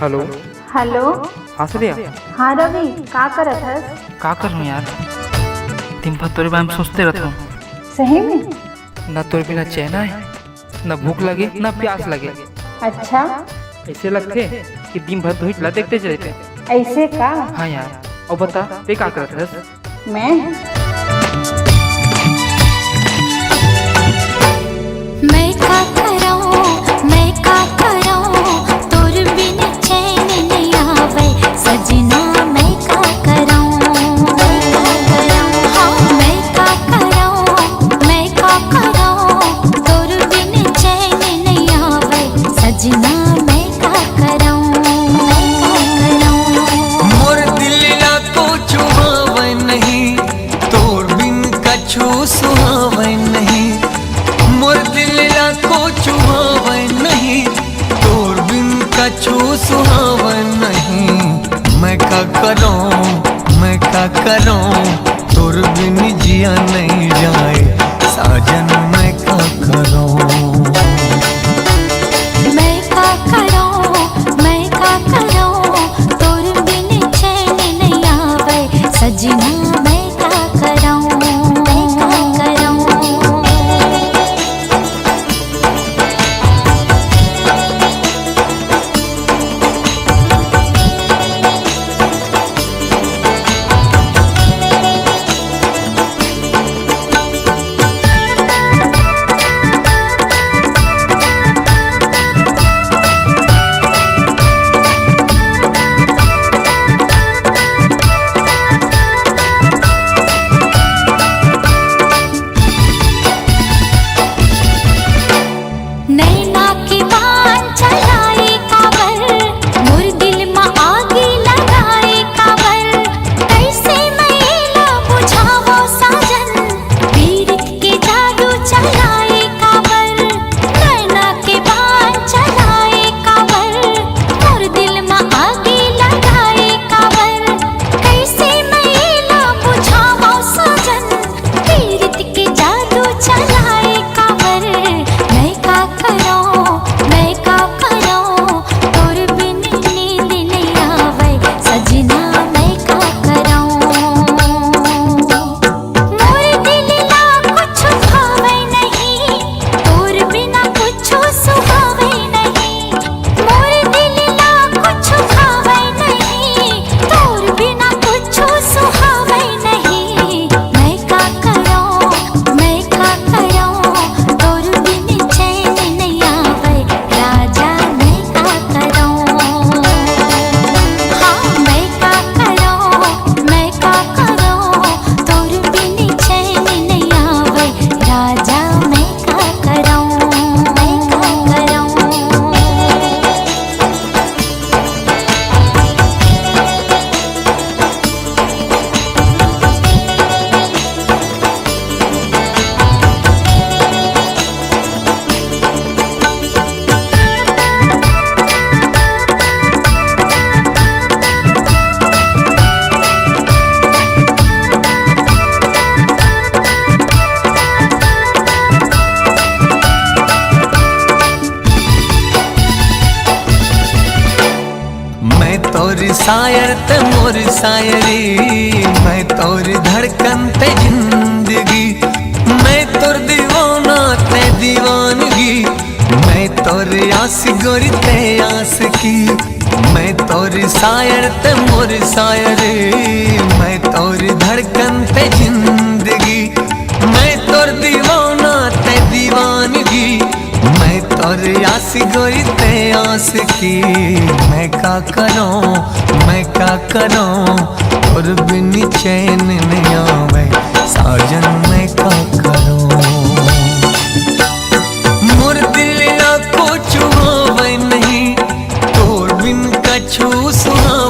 Hello. Hello. हाँ श्रेया। हाँ रवि, का करत हस? का कर रहा यार, दिन भर तोरे बारे में सोचते रहता हूँ। सही में? ना तोरे बिना चैन आए, ना भूख लगे, ना प्यास लगे। अच्छा, ऐसे लगते कि दिन भर तो हिटला देखते रहते। ऐसे का? हाँ यार, और बता ते का करत हस? मैं का कराऊं, मैं का कराऊं, तोर बिन चैन नहीं आवे सजना। मैं का कराऊं, हाँ मैं का कराऊं, मैं का कराऊं, तोर बिन चैन नहीं आवे सजना। मैं का कराऊं, मोर दिल ला को छुहावे नहीं, तोर बिन कछु सुहावे नहीं। मोर दिल ला को छुहावे नहीं, तोर बिन कछु सुहावे नहीं। मैं का करूं, मैं का करूं, तोर बिन जिया नहीं जाए साजन। मैं का करूं, मैं का कराऊं, मैं का कराऊं, तोर बिन चैन नहीं आवे सजना। मैं का कराऊं, मैं का कराऊं। नैना की बान चलाई काबर, मोर दिल में आगी लगाई काबर। कैसे मैला बुझावो साजन, पीरित के जादू चलाई काबर। नैना के बान चलाई काबर, मोर दिल में आगी लगाई काबर। कैसे मैला बुझावो साजन, पीरित के जादू चलाई काबर। मैं का कराऊं, मैं का कराऊं, तोर बिन नींद नहीं आवे सजना। मैं का कराऊं, मोर दिल ला कुछ भावे नहीं, तोर बिना कुछ सुहावे नहीं। मोर दिल ला कुछ भावे नहीं, तोर बिना कुछ सुहावे नहीं। मैं का कराऊं, मैं का कराऊं, तोर बिन चैन नहीं आवे राजा। मैं का कराऊं, हाँ मैं का कराऊं, मैं का कराऊं, तोर बिन चैन नहीं आवे राजा। मैं का कराऊं, मैं का कराऊं। मैं तोर शायर ते मोर शायरी, मैं तोर धड़कन ते जिंदगी। मैं तोर दीवाना ते दीवानगी, मैं तोर आस गोरी ते आस की। मैं तोर शायर ते मोर शायरी, मैं तोर धड़कन ते जिंदगी। मैं तोर दीवाना ते दीवानगी, मैं तोर आस गोरी ते आस की। मैं का करूं, मैं का करूं, और बिन चैन नहीं आवे साजन। मैं का करूं, मोर दिल ला को छुहावे नहीं, तोर बिन कछु सुहावे